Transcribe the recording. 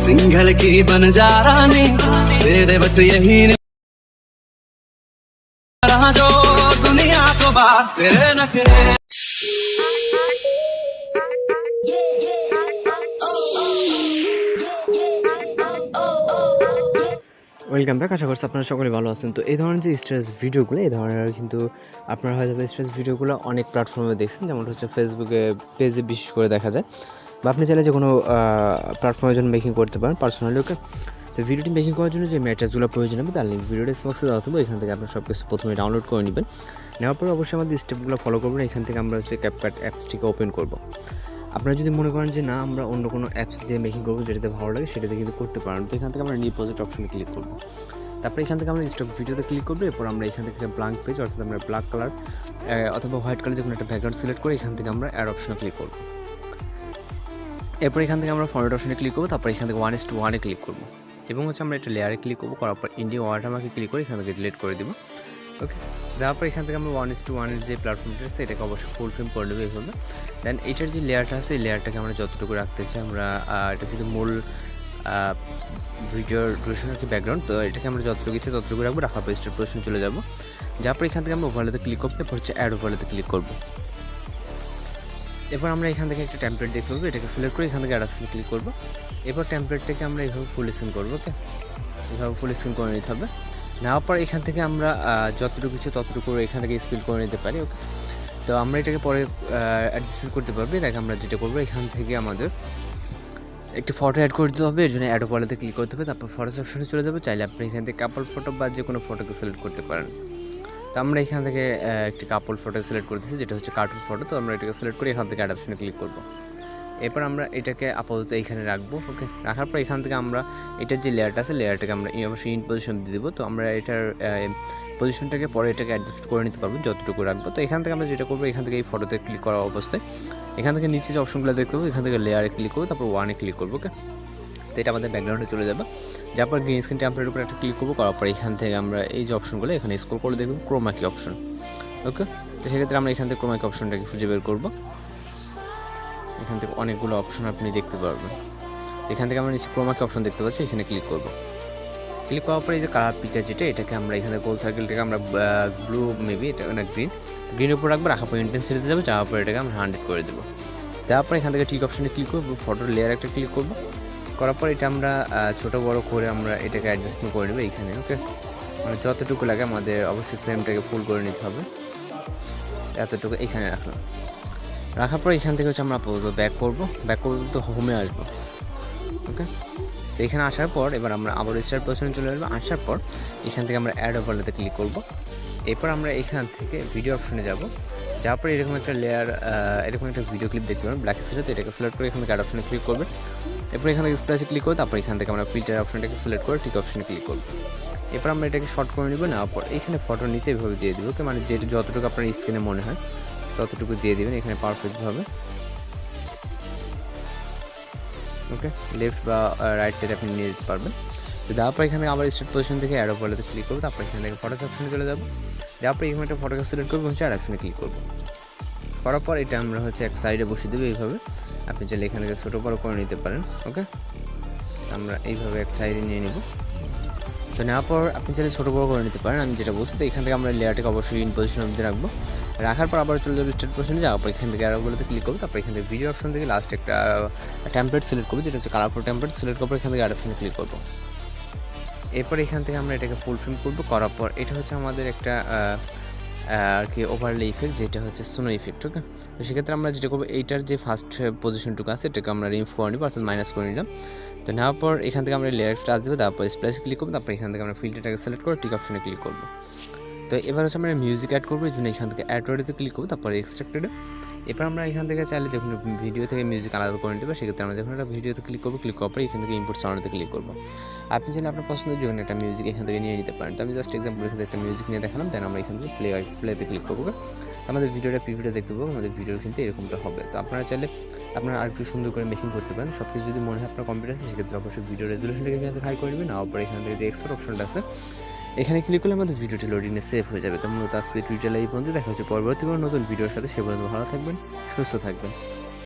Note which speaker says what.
Speaker 1: सिंघल की बन जा रानी, दे दे बस यही रहा जो दुनिया को बात तेरे नखरे।
Speaker 2: Welcome back. আশা করছি আপনারা সকলে ভালো আছেন। তো এই ধরনের যে স্ট্রেস ভিডিওগুলো, এই ধরনের কিন্তু আপনারা হয়তো স্ট্রেস ভিডিওগুলো অনেক প্ল্যাটফর্মে দেখছেন, যেমন হচ্ছে ফেসবুকে পেজে বিশেষ করে দেখা যায়, বা আপনি চাইলে যে কোনো প্ল্যাটফর্মের জন্য মেকিং করতে পারেন পার্সোনালি। ওকে, তো ভিডিওটি মেকিং করার জন্য যে ম্যাটেরিয়ালসগুলো প্রয়োজন হবে তার লিঙ্ক ভিডিও ডেসক্রিপশনে দেওয়া থাকবে। এখান থেকে আপনারা সব কিছু প্রথমে ডাউনলোড করে নেবেন। নেওয়ার পরে অবশ্যই আমাদের স্টেপগুলো ফলো করবেন। এখান থেকে আমরা হচ্ছে CapCut অ্যাপসটিকে ওপেন করব। আপনারা যদি মনে করেন যে না আমরা অন্য কোনো অ্যাপস দিয়ে মেকিং করবো, যেটাতে ভালো লাগে সেটাতে কিন্তু করতে পারেন। তো এখান থেকে আমরা নিউ প্রজেক্ট অপশনে ক্লিক করব। তারপরে এখান থেকে আমরা স্টক ভিডিওতে ক্লিক করবো। এরপর আমরা এখান থেকে ব্ল্যাঙ্ক পেজ, অর্থাৎ আমরা ব্ল্যাক কালার অথবা হোয়াইট কালার যে কোনো একটা ব্যাকগ্রাউন্ড সিলেক্ট করে এখান থেকে আমরা অ্যাড অপশনে ক্লিক করব। এরপর এখান থেকে আমরা ফরম্যাট অপশনে ক্লিক করবো। তারপর এখান থেকে 1:1 ক্লিক করব এবং হচ্ছে আমরা একটা লেয়ারে ক্লিক করবো। করার পর ইন্ডিয়া ওয়াটারমার্কে ক্লিক করে এখান থেকে ডিলিট করে দেবো। ওকে, তারপর এখান থেকে আমরা 1:1 যে প্ল্যাটফর্মটা আছে এটাকে অবশ্যই ফুল ফ্রেম করে দেবো এইভাবে। দেন এটার যে লেয়ারটা আছে এই লেয়ারটাকে আমরা যতটুকু রাখতে চাই, আমরা এটা যদি মূল ভিডিওর ডিউরেশন আর কি ব্যাকগ্রাউন্ড, তো এটাকে আমরা যতটুকু ইচ্ছে ততটুকু রাখবো। রাখার পর স্টেপ পজিশন চলে যাবো। যার পর এখান থেকে আমরা ওভারলেতে ক্লিক করবো। এরপর হচ্ছে অ্যাড ওভারলেতে ক্লিক করবো। এরপর আমরা এখান থেকে একটা টেমপ্লেট দেখতে পাবো, এটাকে সিলেক্ট করে এখান থেকে অ্যাড অপশনে ক্লিক করবো। এরপর টেমপ্লেটটাকে আমরা এইভাবে ফুল স্ক্রিন করবো। ওকে, এইভাবে ফুল স্ক্রিন করে নিতে হবে। নেওয়ার পর এখান থেকে আমরা যতটুকু ইচ্ছে ততটুকু এখান থেকে স্পিড করে নিতে পারি। ওকে, তো আমরা এটাকে পরে অ্যাডজাস্টমেন্ট করতে পারবো। এর আগে আমরা যেটা করবো, এখান থেকে আমাদের একটি ফটো অ্যাড করে দিতে হবে। এর জন্য অ্যাড ওভারলেতে ক্লিক করতে হবে। তারপর ফটোস অপশনে চলে যাবে। চাইলে আপনি এখান থেকে কাপল ফটো বা যে কোনো ফটোকে সিলেক্ট করতে পারেন। তো আমরা এখান থেকে একটি কাপল ফটো সিলেক্ট করতেছি, যেটা হচ্ছে কার্টুন ফটো। তো আমরা এটাকে সিলেক্ট করে এখান থেকে অ্যাড অপশনে ক্লিক করবো। এরপর আমরা এটাকে আপাতত এইখানে রাখবো। ওকে, রাখার পর এখান থেকে আমরা এটার যে লেয়ারটা আছে লেয়ারটাকে আমরা অবশ্যই ইন পজিশন দিয়ে দেবো। তো আমরা এটার পজিশনটাকে পরে এটাকে অ্যাডজাস্ট করে নিতে পারবো যতটুকু রাখবো। তো এখান থেকে আমরা যেটা করবো, এখান থেকে এই ফটোতে ক্লিক করা অবস্থায় এখান থেকে নিচে যে অপশনগুলো দেখতে পাবো, এখান থেকে লেয়ারে ক্লিক করবো, তারপর 1-এ ক্লিক করবো। ওকে, তো এটা আমাদের ব্যাকগ্রাউন্ডে চলে যাবে। যার পর গ্রিন স্ক্রিন টেমপ্লেটের উপর একটা ক্লিক করবো। করার পর এখান থেকে আমরা এই যে অপশনগুলো এখানে স্ক্রল করে দেখবো ক্রোমা কি অপশন। ওকে, তো সেক্ষেত্রে আমরা এখান থেকে ক্রোমা কি অপশনটাকে খুঁজে বের করবো। এখান থেকে অনেকগুলো অপশন আপনি দেখতে পারবেন। এখান থেকে আমরা নিচে ক্রোমাকে অপশন দেখতে পাচ্ছি, এখানে ক্লিক করব। ক্লিক করার পরে এই যে কালার পিকার যেটা, এটাকে আমরা এখানে গোল সার্কেলটাকে আমরা ব্লু মেবি এটা না গ্রিন, গ্রিনের উপর রাখবো। রাখার পর ইন্টেন্সিটিতে যাবো। যাওয়ার পর এটাকে আমরা 100 করে দেবো। তারপর এখান থেকে টিক অপশনে ক্লিক করবো, ফটোর লেয়ার একটা ক্লিক করবো। করার পর এটা আমরা ছোটো বড়ো করে আমরা এটাকে অ্যাডজাস্টমেন্ট করে নেবো এইখানে। ওকে, মানে যতটুকু লাগে আমাদের অবশ্যই ফ্রেমটাকে ফুল করে নিতে হবে। এতটুকু এইখানে রাখলাম। রাখার পর এখান থেকে হচ্ছে আমরা ব্যাক করবো তো হোমে আসবো। ওকে, তো এখানে আসার পর এবার আমরা আবার স্টার্ট পজিশনে চলে আসবো। আসার পর এখান থেকে আমরা অ্যাড ওভারলেতে ক্লিক করবো। এরপর আমরা এখান থেকে ভিডিও অপশনে যাব। যাওয়ার পর এরকম একটা লেয়ার, এরকম একটা ভিডিও ক্লিপ দেখতে পাবেন ব্ল্যাক স্ক্রিনে। তো এটাকে সিলেক্ট করে এখান থেকে অ্যাড অপশনে ক্লিক করবেন। এরপর এখান থেকে স্প্লাইসে ক্লিক করে তারপর এখান থেকে আমরা ফিল্টার অপশনটাকে সিলেক্ট করে টিক অপশনে ক্লিক করবো। এরপর আমরা এটাকে শর্ট করে নেবো। নেওয়ার পর এখানে ফটোর নিচে এভাবে দিয়ে দেবো। ওকে, মানে যেটা যতটুকু আপনার স্ক্রিনে মনে হয় ততটুকু দিয়ে দেবেন এখানে পারফেক্টভাবে। ওকে, লেফট বা রাইট সাইডে আপনি নিয়ে যেতে পারবেন। তো দেওয়ার পর এখানে আবার স্টার্ট পজিশন থেকে অ্যাড ওভারলেতে ক্লিক করবো। তারপর এখান থেকে ফটোস অপশনে চলে যাবো। যাওয়ার পর এখানে একটা ফটোকে সিলেক্ট করবো, হচ্ছে অ্যাড অপশনে ক্লিক করবো। করার পর এটা আমরা হচ্ছে এক সাইডে বসিয়ে দেবো এইভাবে। আপনি চাইলে এখান থেকে ছোটো বড়ো করে নিতে পারেন। ওকে, আমরা এইভাবে এক সাইডে নিয়ে নেব। তো নেওয়ার পর আপনি চাইলে ছোটো বড়ো করে নিতে পারেন, আমি যেটা বলছি। তো এখান থেকে আমরা লেয়ারটাকে অবশ্যই ইন পজিশনের মধ্যে রাখবো। রাখার পর আবার চলে যাবো স্টার্ট পজিশনে। যাওয়ার পর এখান থেকে অ্যারো বলতে ক্লিক করবো। তারপর এখান থেকে ভিডিও অপশন থেকে লাস্ট একটা টেমপ্লেট সিলেক্ট করবো, যেটা হচ্ছে কালারফুল টেমপ্লেট। সিলেক্ট করার পর এখান থেকে অ্যাড অপশনে ক্লিক করবো। এরপর এখান থেকে আমরা এটাকে ফুল ফ্রেম করবো। করার পর এটা হচ্ছে আমাদের একটা আর কি ওভারলে ইফেক্ট, যেটা হচ্ছে স্নো ইফেক্ট। ওকে, তো সেক্ষেত্রে আমরা যেটা করবো, এইটার যে ফার্স্ট পজিশনটুকু আছে এটাকে আমরা রিমুভ করে নিব, অর্থাৎ মাইনাস করে নিলাম। তো নেওয়ার পর এখান থেকে আমরা লেয়ার টাচ দেবো। তারপর স্প্লাইসে ক্লিক করবো। তারপর এখান থেকে আমরা ফিল্টারটাকে সিলেক্ট করে টিক অপশনে ক্লিক করবো। তো এবার হচ্ছে আমরা মিউজিক অ্যাড করবো। এই জন্য এখান থেকে অ্যাড রেডিতে ক্লিক করবো। তারপর এক্সট্রাক্টেডে এরপর আমরা এখান থেকে চাইলে যখন ভিডিও থেকে মিউজিক আলাদা করে নিতে পারি, সেক্ষেত্রে আমরা যখন একটা ভিডিওতে ক্লিক করবো, ক্লিক করার পরে এখান থেকে ইম্পোর্ট সাউন্ডে ক্লিক করবো। আপনি চাইলে আপনার পছন্দের যখন একটা মিউজিক এখান থেকে নিয়ে নিতে পারেন। তো আমি জাস্ট এক্সাম্পল এখান থেকে একটা মিউজিক নিয়ে দেখালাম। দেন আমরা এখান থেকে প্লেতে ক্লিক করবো। আমাদের ভিডিওটা প্রিভিউটা দেখতে পাবো। আমাদের ভিডিও কিন্তু এরকমটা হবে। তো আপনারা চাইলে আপনারা আর একটু সুন্দর করে মেকিং করতে পারেন। সব কিছু যদি মনে হয় আপনার কম্পিউটার আছে, সেক্ষেত্রে অবশ্যই ভিডিও রেজলিউশনটাকে এখান থেকে হাই করে নেবেন। নেওয়ার পর এখান থেকে যে এক্সপোর্ট অপশনটা আছে এখানে ক্লিক করলে আমাদের ভিডিওটি লোডিংয়ে সেভ হয়ে যাবে। তো মূলত আজকে টুইটার লাইভ বন্ধু দেখা হচ্ছে পরবর্তী কোনো নতুন ভিডিওর সাথে। সে পর্যন্ত ভালো থাকবেন, সুস্থ থাকবেন।